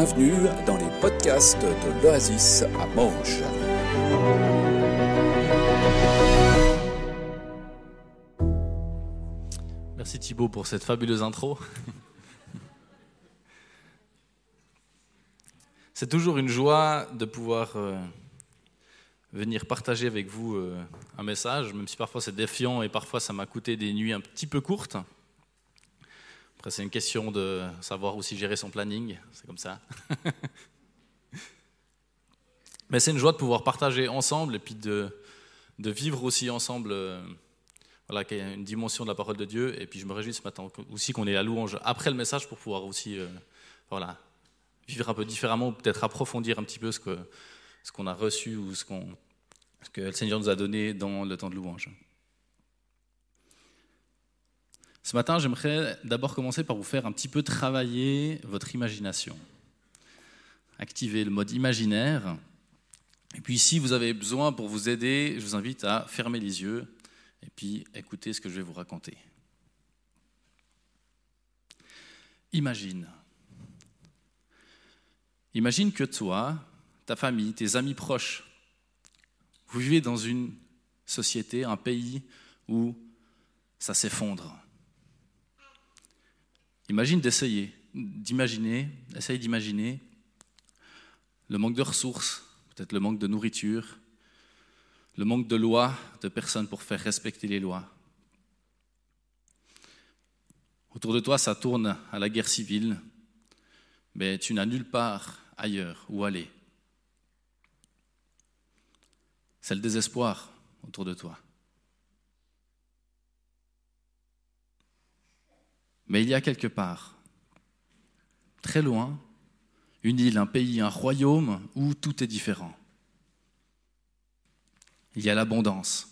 bienvenue dans les podcasts de l'Oasis à Mauch. Merci Thibaut pour cette fabuleuse intro. C'est toujours une joie de pouvoir venir partager avec vous un message, même si parfois c'est défiant et parfois ça m'a coûté des nuits un petit peu courtes. Après, c'est une question de savoir aussi gérer son planning, c'est comme ça. Mais c'est une joie de pouvoir partager ensemble et puis de vivre aussi ensemble voilà, qu'il y a une dimension de la parole de Dieu. Et puis je me réjouis ce matin aussi qu'on ait la louange après le message pour pouvoir aussi voilà, vivre un peu différemment ou peut-être approfondir un petit peu ce qu'on a reçu ou ce que le Seigneur nous a donné dans le temps de louange. Ce matin, j'aimerais d'abord commencer par vous faire un petit peu travailler votre imagination. Activer le mode imaginaire. Et puis si vous avez besoin pour vous aider, je vous invite à fermer les yeux et puis écouter ce que je vais vous raconter. Imagine que toi, ta famille, tes amis proches, vous vivez dans une société, un pays où ça s'effondre. Essaye d'imaginer le manque de ressources, peut-être le manque de nourriture, le manque de lois, de personnes pour faire respecter les lois. Autour de toi, ça tourne à la guerre civile, mais tu n'as nulle part ailleurs où aller. C'est le désespoir autour de toi. Mais il y a quelque part, très loin, une île, un pays, un royaume où tout est différent. Il y a l'abondance,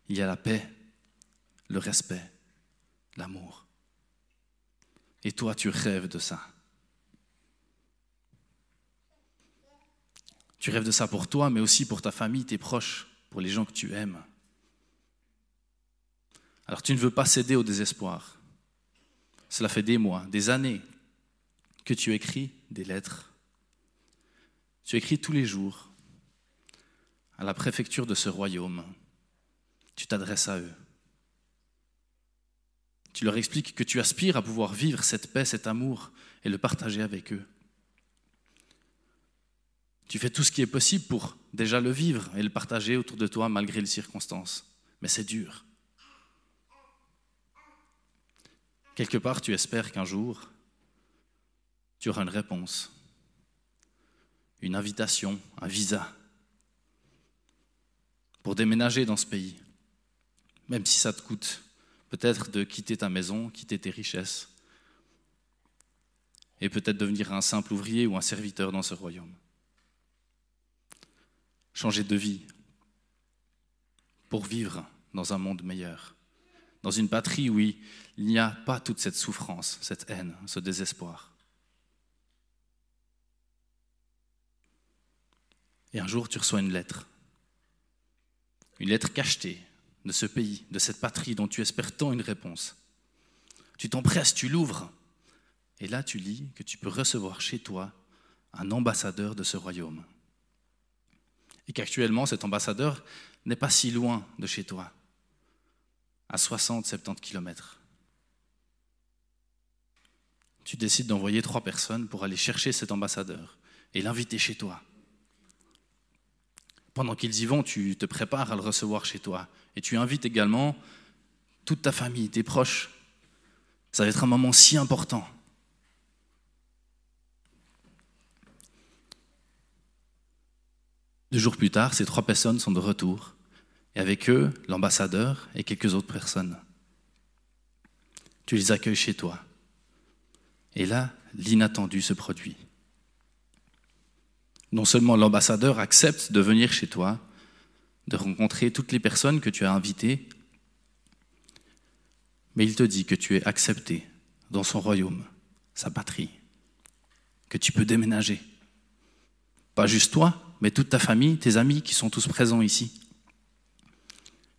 il y a la paix, le respect, l'amour. Et toi, tu rêves de ça. Tu rêves de ça pour toi, mais aussi pour ta famille, tes proches, pour les gens que tu aimes. Alors tu ne veux pas céder au désespoir. Cela fait des mois, des années que tu écris des lettres. Tu écris tous les jours à la préfecture de ce royaume. Tu t'adresses à eux. Tu leur expliques que tu aspires à pouvoir vivre cette paix, cet amour et le partager avec eux. Tu fais tout ce qui est possible pour déjà le vivre et le partager autour de toi malgré les circonstances. Mais c'est dur. Quelque part, tu espères qu'un jour, tu auras une réponse, une invitation, un visa pour déménager dans ce pays, même si ça te coûte peut-être de quitter ta maison, quitter tes richesses et peut-être devenir un simple ouvrier ou un serviteur dans ce royaume. Changer de vie pour vivre dans un monde meilleur. Dans une patrie où il n'y a pas toute cette souffrance, cette haine, ce désespoir. Et un jour, tu reçois une lettre cachetée de ce pays, de cette patrie dont tu espères tant une réponse. Tu t'empresses, tu l'ouvres, et là tu lis que tu peux recevoir chez toi un ambassadeur de ce royaume. Et qu'actuellement, cet ambassadeur n'est pas si loin de chez toi. À 60-70 km. Tu décides d'envoyer 3 personnes pour aller chercher cet ambassadeur et l'inviter chez toi. Pendant qu'ils y vont, tu te prépares à le recevoir chez toi et tu invites également toute ta famille, tes proches. Ça va être un moment si important. Deux jours plus tard, ces 3 personnes sont de retour. Et avec eux, l'ambassadeur et quelques autres personnes. Tu les accueilles chez toi. Et là, l'inattendu se produit. Non seulement l'ambassadeur accepte de venir chez toi, de rencontrer toutes les personnes que tu as invitées, mais il te dit que tu es accepté dans son royaume, sa patrie, que tu peux déménager. Pas juste toi, mais toute ta famille, tes amis qui sont tous présents ici.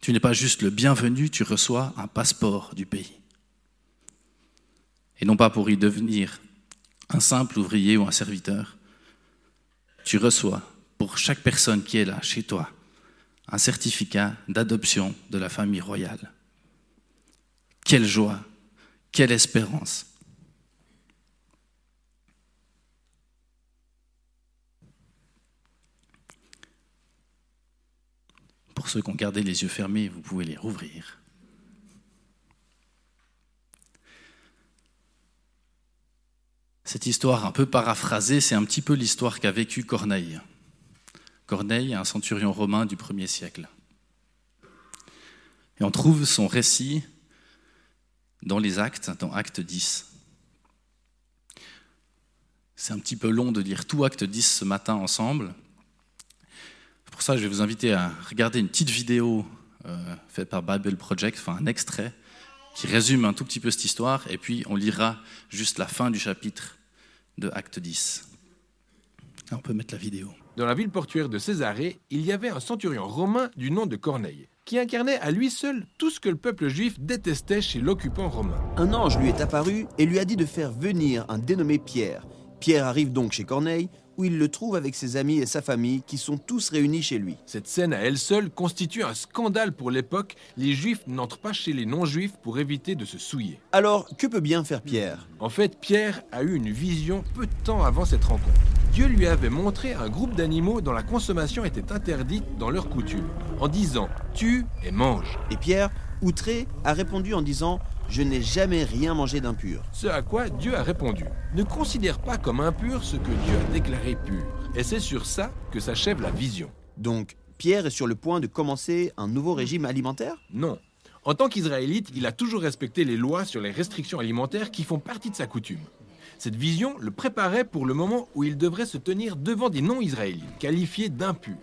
Tu n'es pas juste le bienvenu, tu reçois un passeport du pays. Et non pas pour y devenir un simple ouvrier ou un serviteur, tu reçois pour chaque personne qui est là, chez toi, un certificat d'adoption de la famille royale. Quelle joie, quelle espérance. Pour ceux qui ont gardé les yeux fermés, vous pouvez les rouvrir. Cette histoire un peu paraphrasée, c'est un petit peu l'histoire qu'a vécue Corneille. Corneille, un centurion romain du 1er siècle. Et on trouve son récit dans les Actes, dans Acte 10. C'est un petit peu long de lire tout Acte 10 ce matin ensemble. Pour ça, je vais vous inviter à regarder une petite vidéo faite par Bible Project, enfin un extrait, qui résume un tout petit peu cette histoire, et puis on lira juste la fin du chapitre de Acte 10. Alors, on peut mettre la vidéo. Dans la ville portuaire de Césarée, il y avait un centurion romain du nom de Corneille, qui incarnait à lui seul tout ce que le peuple juif détestait chez l'occupant romain. Un ange lui est apparu et lui a dit de faire venir un dénommé Pierre. Pierre arrive donc chez Corneille, où il le trouve avec ses amis et sa famille, qui sont tous réunis chez lui. Cette scène à elle seule constitue un scandale pour l'époque. Les juifs n'entrent pas chez les non-juifs pour éviter de se souiller. Alors, que peut bien faire Pierre ? En fait, Pierre a eu une vision peu de temps avant cette rencontre. Dieu lui avait montré un groupe d'animaux dont la consommation était interdite dans leurs coutumes, en disant « tue et mange ». Et Pierre, outré, a répondu en disant « Je n'ai jamais rien mangé d'impur ». Ce à quoi Dieu a répondu « Ne considère pas comme impur ce que Dieu a déclaré pur ». Et c'est sur ça que s'achève la vision. Donc, Pierre est sur le point de commencer un nouveau régime alimentaire ? Non. En tant qu'Israélite, il a toujours respecté les lois sur les restrictions alimentaires qui font partie de sa coutume. Cette vision le préparait pour le moment où il devrait se tenir devant des non-israélites, qualifiés d'impurs.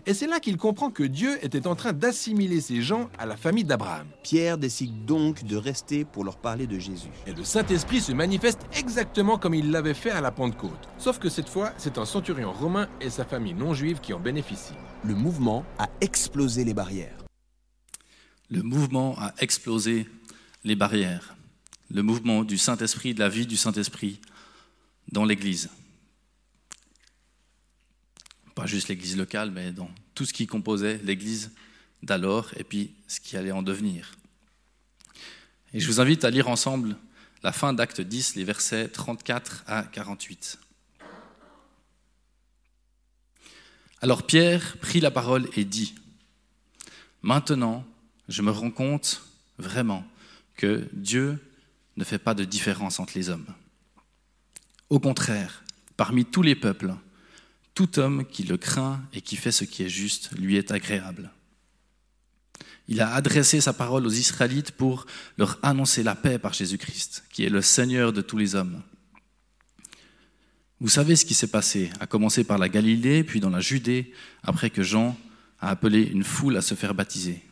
Et c'est là qu'il comprend que Dieu était en train d'assimiler ces gens à la famille d'Abraham. Pierre décide donc de rester pour leur parler de Jésus. Et le Saint-Esprit se manifeste exactement comme il l'avait fait à la Pentecôte. Sauf que cette fois, c'est un centurion romain et sa famille non-juive qui en bénéficient. Le mouvement a explosé les barrières. Le mouvement a explosé les barrières. Le mouvement du Saint-Esprit, de la vie du Saint-Esprit dans l'Église. Pas juste l'Église locale, mais dans tout ce qui composait l'Église d'alors et puis ce qui allait en devenir. Et je vous invite à lire ensemble la fin d'Acte 10, les versets 34 à 48. Alors Pierre prit la parole et dit : « Maintenant, je me rends compte vraiment que Dieu ne fait pas de différence entre les hommes. Au contraire, parmi tous les peuples, tout homme qui le craint et qui fait ce qui est juste lui est agréable. Il a adressé sa parole aux Israélites pour leur annoncer la paix par Jésus-Christ, qui est le Seigneur de tous les hommes. Vous savez ce qui s'est passé, à commencer par la Galilée, puis dans la Judée, après que Jean a appelé une foule à se faire baptiser.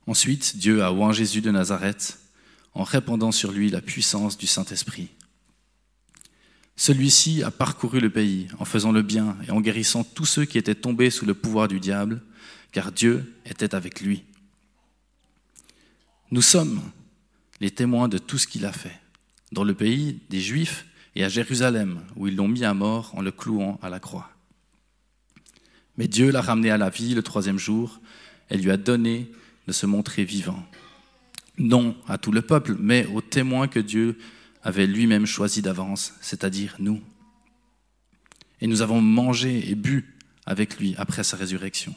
Ensuite, Dieu a oint Jésus de Nazareth en répandant sur lui la puissance du Saint-Esprit. Celui-ci a parcouru le pays en faisant le bien et en guérissant tous ceux qui étaient tombés sous le pouvoir du diable, car Dieu était avec lui. Nous sommes les témoins de tout ce qu'il a fait, dans le pays des Juifs et à Jérusalem, où ils l'ont mis à mort en le clouant à la croix. Mais Dieu l'a ramené à la vie le 3e jour et lui a donné de se montrer vivant. Non à tout le peuple, mais aux témoins que Dieu avait lui-même choisi d'avance, c'est-à-dire nous. Et nous avons mangé et bu avec lui après sa résurrection.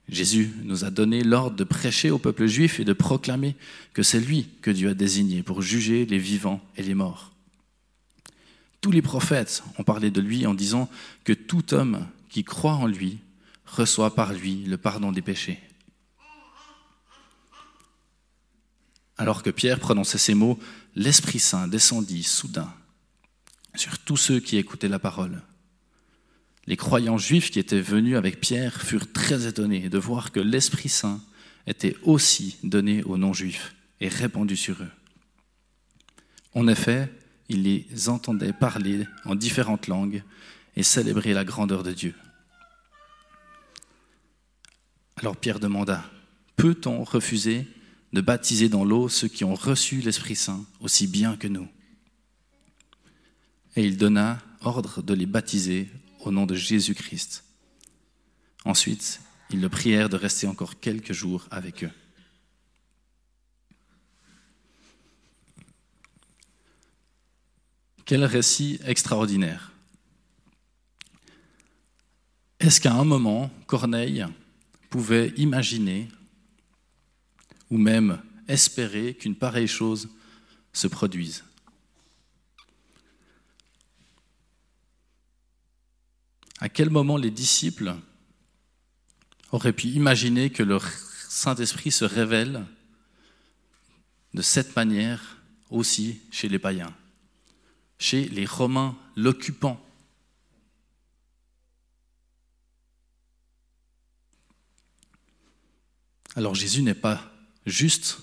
Jésus nous a donné l'ordre de prêcher au peuple juif et de proclamer que c'est lui que Dieu a désigné pour juger les vivants et les morts. Tous les prophètes ont parlé de lui en disant que tout homme qui croit en lui reçoit par lui le pardon des péchés. Alors que Pierre prononçait ces mots, l'Esprit Saint descendit soudain sur tous ceux qui écoutaient la parole. Les croyants juifs qui étaient venus avec Pierre furent très étonnés de voir que l'Esprit Saint était aussi donné aux non-juifs et répandu sur eux. En effet, ils les entendaient parler en différentes langues et célébrer la grandeur de Dieu. Alors Pierre demanda : « Peut-on refuser de baptiser dans l'eau ceux qui ont reçu l'Esprit Saint aussi bien que nous. Et il donna ordre de les baptiser au nom de Jésus-Christ. Ensuite, ils le prièrent de rester encore quelques jours avec eux. Quel récit extraordinaire! Est-ce qu'à un moment, Corneille pouvait imaginer ou même espérer qu'une pareille chose se produise? À quel moment les disciples auraient pu imaginer que le Saint-Esprit se révèle de cette manière aussi chez les païens, chez les Romains, l'occupant? Alors Jésus n'est pas juste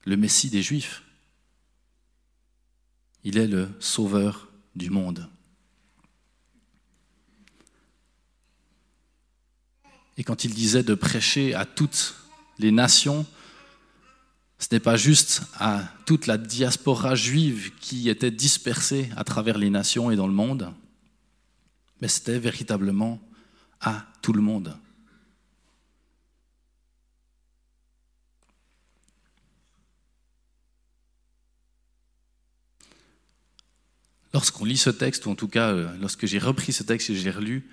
le Messie des Juifs, il est le Sauveur du monde. Et quand il disait de prêcher à toutes les nations, ce n'est pas juste à toute la diaspora juive qui était dispersée à travers les nations et dans le monde, mais c'était véritablement à tout le monde. Lorsqu'on lit ce texte, ou en tout cas lorsque j'ai repris ce texte et j'ai relu,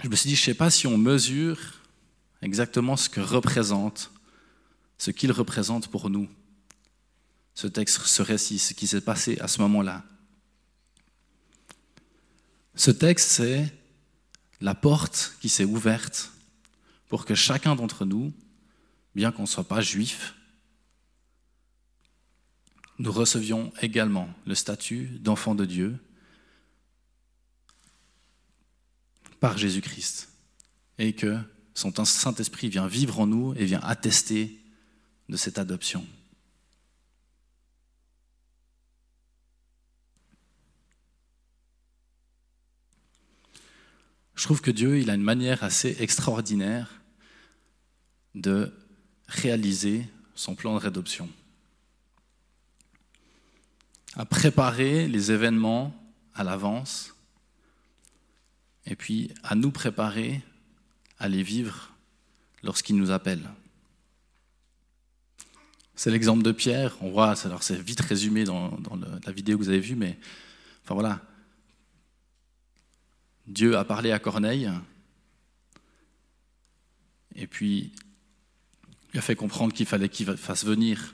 je me suis dit, je ne sais pas si on mesure exactement ce qu'il représente pour nous, ce texte, ce récit, ce qui s'est passé à ce moment-là. Ce texte, c'est la porte qui s'est ouverte pour que chacun d'entre nous, bien qu'on ne soit pas juif, nous recevions également le statut d'enfant de Dieu par Jésus-Christ, et que son Saint-Esprit vient vivre en nous et vient attester de cette adoption. Je trouve que Dieu, il a une manière assez extraordinaire de réaliser son plan de rédemption, à préparer les événements à l'avance, et puis à nous préparer à les vivre lorsqu'il nous appelle. C'est l'exemple de Pierre. On voit, alors c'est vite résumé dans la vidéo que vous avez vue, mais enfin voilà. Dieu a parlé à Corneille, et puis il a fait comprendre qu'il fallait qu'il fasse venir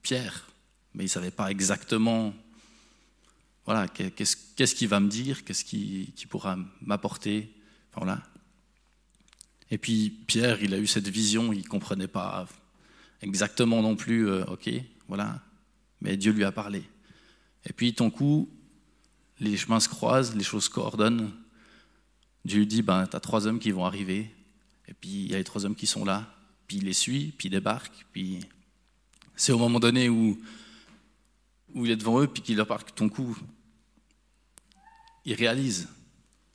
Pierre, mais il ne savait pas exactement voilà, qu'est-ce qu'il va me dire, qu'est-ce qui pourra m'apporter. Enfin, voilà. Et puis Pierre, il a eu cette vision, il ne comprenait pas exactement non plus, ok, voilà, mais Dieu lui a parlé. Et puis ton coup, les chemins se croisent, les choses se coordonnent. Dieu lui dit, tu as 3 hommes qui vont arriver, et puis il y a les 3 hommes qui sont là, puis il les suit, puis il débarque, puis c'est au moment donné où il est devant eux, puis qu'il leur parle, ton coup, il réalise,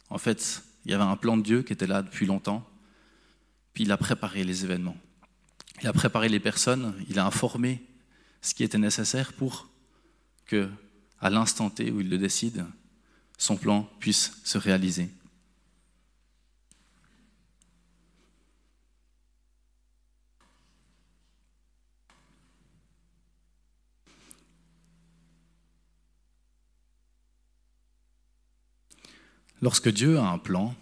en fait, il y avait un plan de Dieu qui était là depuis longtemps, puis il a préparé les événements. Il a préparé les personnes, il a informé ce qui était nécessaire pour que, à l'instant T où il le décide, son plan puisse se réaliser. Lorsque Dieu a un plan,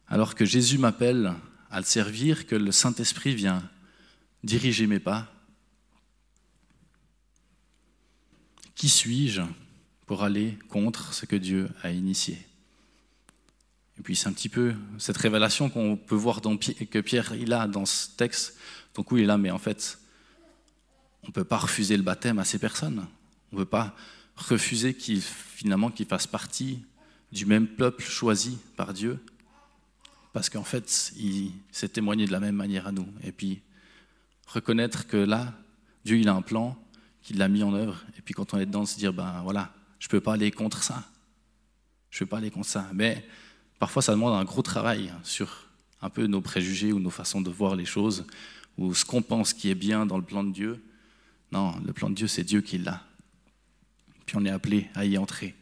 alors que Jésus m'appelle à le servir, que le Saint-Esprit vient diriger mes pas, qui suis-je pour aller contre ce que Dieu a initié? Et puis c'est un petit peu cette révélation qu'on peut voir que Pierre il a dans ce texte. Donc oui, il est là, mais en fait, on ne peut pas refuser le baptême à ces personnes. On ne peut pas refuser qu'ils fassent partie du même peuple choisi par Dieu, parce qu'en fait, il s'est témoigné de la même manière à nous. Et puis, reconnaître que là, Dieu il a un plan, qu'il l'a mis en œuvre, et puis quand on est dedans, se dire, voilà, je ne peux pas aller contre ça. Je ne peux pas aller contre ça. Mais parfois, ça demande un gros travail sur un peu nos préjugés ou nos façons de voir les choses, ou ce qu'on pense qui est bien dans le plan de Dieu. Non, le plan de Dieu, c'est Dieu qui l'a. Puis on est appelé à y entrer.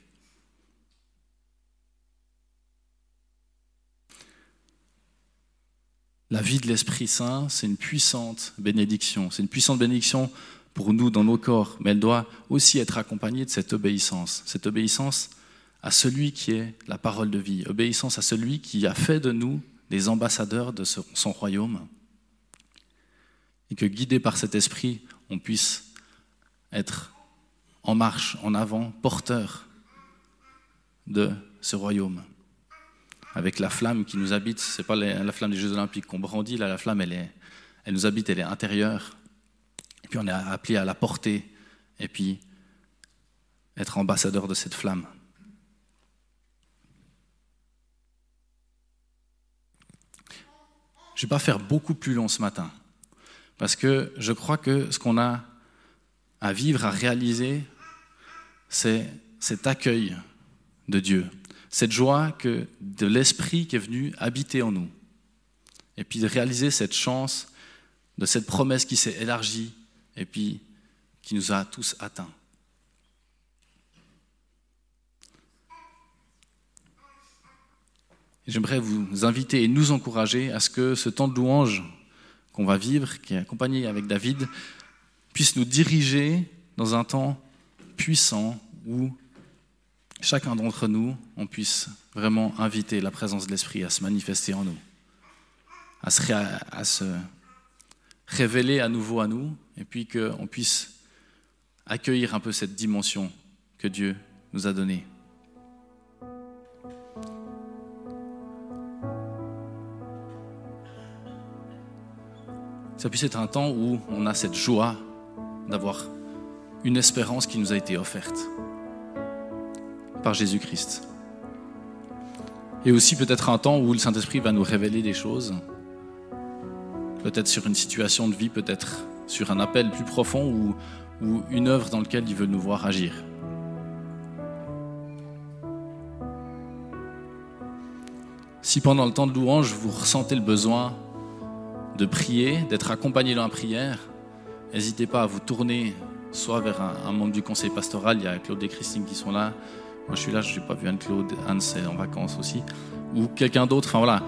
La vie de l'Esprit Saint, c'est une puissante bénédiction. C'est une puissante bénédiction pour nous dans nos corps, mais elle doit aussi être accompagnée de cette obéissance à celui qui est la parole de vie, obéissance à celui qui a fait de nous des ambassadeurs de son royaume, et que guidés par cet esprit, on puisse être en marche, en avant, porteurs de ce royaume. Avec la flamme qui nous habite, ce n'est pas la flamme des Jeux Olympiques qu'on brandit, là la flamme elle nous habite, elle est intérieure, et puis on est appelé à la porter, et puis être ambassadeur de cette flamme. Je ne vais pas faire beaucoup plus long ce matin, parce que je crois que ce qu'on a à vivre, à réaliser, c'est cet accueil de Dieu, cette joie de l'Esprit qui est venu habiter en nous, et puis de réaliser cette chance de cette promesse qui s'est élargie, et puis qui nous a tous atteints. J'aimerais vous inviter et nous encourager à ce que ce temps de louange qu'on va vivre, qui est accompagné avec David, puisse nous diriger dans un temps puissant où chacun d'entre nous, on puisse vraiment inviter la présence de l'Esprit à se manifester en nous, à se révéler à nouveau à nous, et puis qu'on puisse accueillir un peu cette dimension que Dieu nous a donnée. Ça puisse être un temps où on a cette joie d'avoir une espérance qui nous a été offerte par Jésus-Christ. Et aussi peut-être un temps où le Saint-Esprit va nous révéler des choses, peut-être sur une situation de vie, peut-être sur un appel plus profond ou une œuvre dans laquelle il veut nous voir agir. Si pendant le temps de louange, vous ressentez le besoin de prier, d'être accompagné dans la prière, n'hésitez pas à vous tourner soit vers un membre du conseil pastoral, il y a Claude et Christine qui sont là, moi je suis là, je n'ai pas vu Anne-Claude, Anne c'est en vacances aussi, ou quelqu'un d'autre, enfin voilà,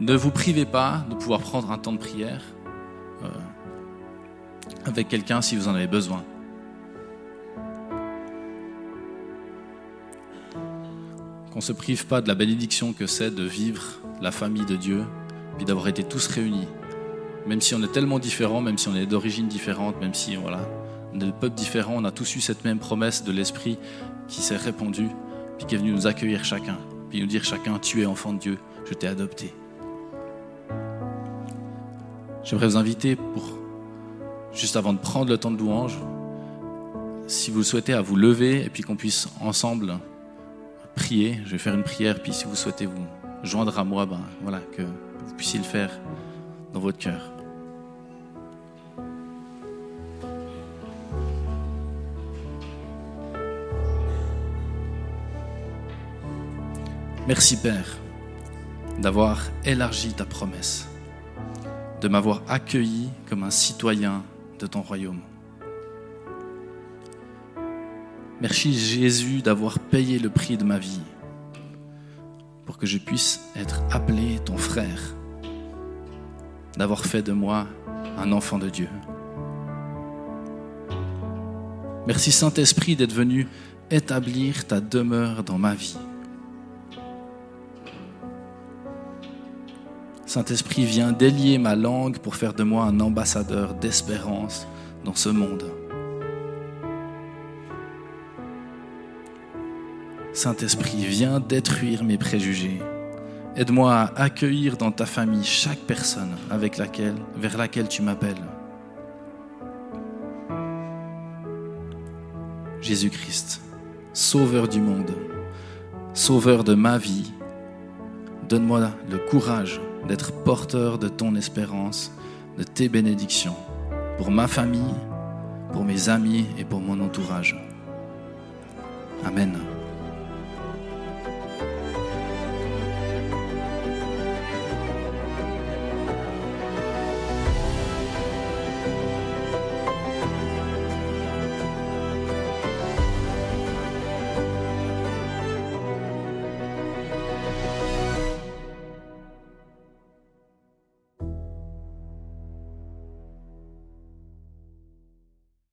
ne vous privez pas de pouvoir prendre un temps de prière avec quelqu'un si vous en avez besoin. Qu'on ne se prive pas de la bénédiction que c'est de vivre la famille de Dieu, puis d'avoir été tous réunis. Même si on est tellement différents, même si on est d'origine différente, même si on est de peuples différents, on a tous eu cette même promesse de l'Esprit qui s'est répandue, puis qui est venu nous accueillir chacun, puis nous dire chacun, tu es enfant de Dieu, je t'ai adopté. J'aimerais vous inviter juste avant de prendre le temps de louange, si vous le souhaitez, à vous lever et puis qu'on puisse ensemble prier. Je vais faire une prière, puis si vous souhaitez vous joindre à moi, que vous puissiez le faire dans votre cœur. Merci Père d'avoir élargi ta promesse, de m'avoir accueilli comme un citoyen de ton royaume. Merci Jésus d'avoir payé le prix de ma vie pour que je puisse être appelé ton frère, d'avoir fait de moi un enfant de Dieu. Merci Saint-Esprit d'être venu établir ta demeure dans ma vie. Saint-Esprit, viens délier ma langue pour faire de moi un ambassadeur d'espérance dans ce monde. Saint-Esprit, viens détruire mes préjugés. Aide-moi à accueillir dans ta famille chaque personne vers laquelle tu m'appelles. Jésus-Christ, Sauveur du monde, Sauveur de ma vie, donne-moi le courage d'être porteur de ton espérance, de tes bénédictions, pour ma famille, pour mes amis et pour mon entourage. Amen.